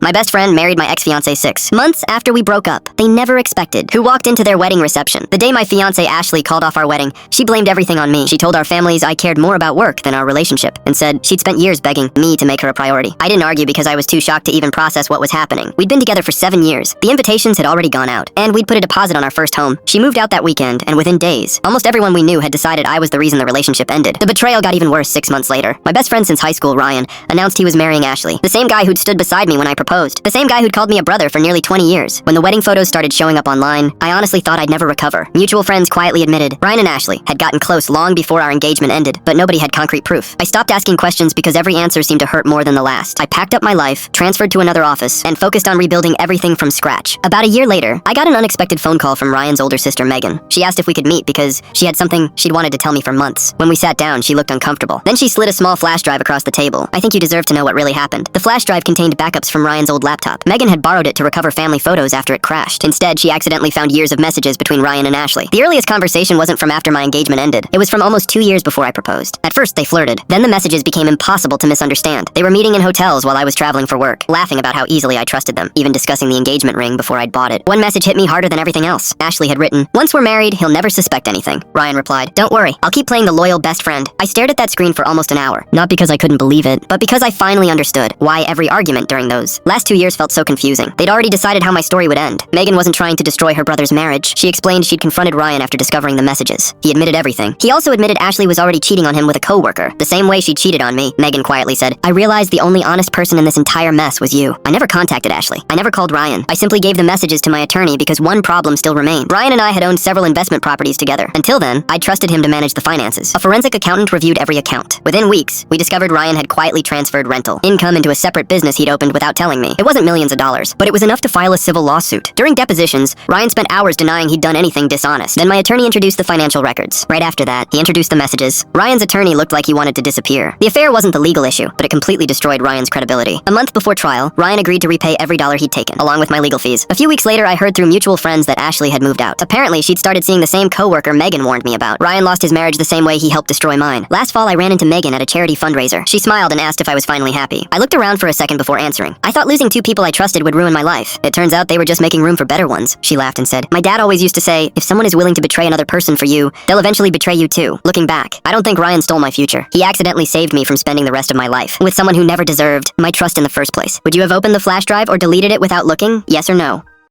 My best friend married my ex-fiancée 6 months after we broke up. They never expected who walked into their wedding reception. The day my fiancée Ashley called off our wedding, she blamed everything on me. She told our families I cared more about work than our relationship, and said she'd spent years begging me to make her a priority. I didn't argue because I was too shocked to even process what was happening. We'd been together for 7 years. The invitations had already gone out, and we'd put a deposit on our first home. She moved out that weekend, and within days, almost everyone we knew had decided I was the reason the relationship ended. The betrayal got even worse 6 months later. My best friend since high school, Ryan, announced he was marrying Ashley. The same guy who'd stood beside me when I proposed. The same guy who'd called me a brother for nearly 20 years. When the wedding photos started showing up online, I honestly thought I'd never recover. Mutual friends quietly admitted Ryan and Ashley had gotten close long before our engagement ended, but nobody had concrete proof. I stopped asking questions because every answer seemed to hurt more than the last. I packed up my life, transferred to another office, and focused on rebuilding everything from scratch. About a year later, I got an unexpected phone call from Ryan's older sister, Megan. She asked if we could meet because she had something she'd wanted to tell me for months. When we sat down, she looked uncomfortable. Then she slid a small flash drive across the table. I think you deserve to know what really happened. The flash drive contained backups from Ryan's old laptop. Megan had borrowed it to recover family photos after it crashed. Instead, she accidentally found years of messages between Ryan and Ashley. The earliest conversation wasn't from after my engagement ended. It was from almost 2 years before I proposed. At first, they flirted. Then the messages became impossible to misunderstand. They were meeting in hotels while I was traveling for work, laughing about how easily I trusted them, even discussing the engagement ring before I'd bought it. One message hit me harder than everything else. Ashley had written, "Once we're married, he'll never suspect anything." Ryan replied, "Don't worry, I'll keep playing the loyal best friend." I stared at that screen for almost an hour, not because I couldn't believe it, but because I finally understood why every argument during those last 2 years felt so confusing. They'd already decided how my story would end. Megan wasn't trying to destroy her brother's marriage. She explained she'd confronted Ryan after discovering the messages. He admitted everything. He also admitted Ashley was already cheating on him with a coworker, the same way she cheated on me. Megan quietly said, "I realized the only honest person in this entire mess was you. I never contacted Ashley. I never called Ryan. I simply gave the messages to my attorney because one problem still remained. Ryan and I had owned several investment properties together. Until then, I trusted him to manage the finances. A forensic accountant reviewed every account. Within weeks, we discovered Ryan had quietly transferred rental income into a separate business he'd opened without telling me. It wasn't millions of dollars, but it was enough to file a civil lawsuit. During depositions, Ryan spent hours denying he'd done anything dishonest. Then my attorney introduced the financial records. Right after that, he introduced the messages. Ryan's attorney looked like he wanted to disappear. The affair wasn't the legal issue, but it completely destroyed Ryan's credibility. A month before trial, Ryan agreed to repay every dollar he'd taken, along with my legal fees. A few weeks later, I heard through mutual friends that Ashley had moved out. Apparently, she'd started seeing the same coworker Megan warned me about. Ryan lost his marriage the same way he helped destroy mine. Last fall, I ran into Megan at a charity fundraiser. She smiled and asked if I was finally happy. I looked around for a second before answering. I thought losing 2 people I trusted would ruin my life. It turns out they were just making room for better ones. She laughed and said, "My dad always used to say, if someone is willing to betray another person for you, they'll eventually betray you too." Looking back, I don't think Ryan stole my future. He accidentally saved me from spending the rest of my life with someone who never deserved my trust in the first place. Would you have opened the flash drive or deleted it without looking? Yes or no?